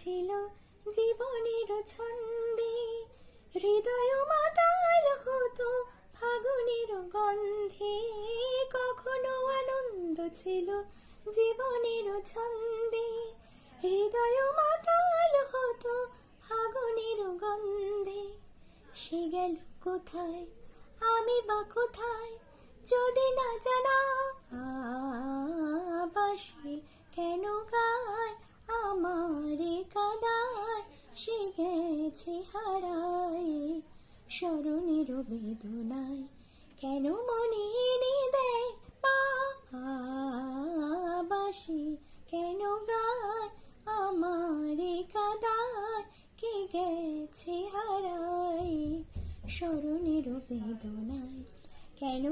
ছিল জীবনের ছন্দে, হৃদয় মাতাল হতো ফাগুনের গন্ধে। কখনো আনন্দ ছিল জীবনের ছন্দে, হৃদয় মাতাল হতো ফাগুনের গন্ধে। সে গেল কোথায়, আমি বা কোথায়, যদি না জানা বাঁশি কেন গায় আমারে কাঁদায়। সে গেছে হারায় স্মরণের বেদনায়, কেন মনে এনে দেয় বাঁশি কেন গায় আমারে কাঁদায়। কে গেছে হারায় স্মরণের বেদনায়, কেন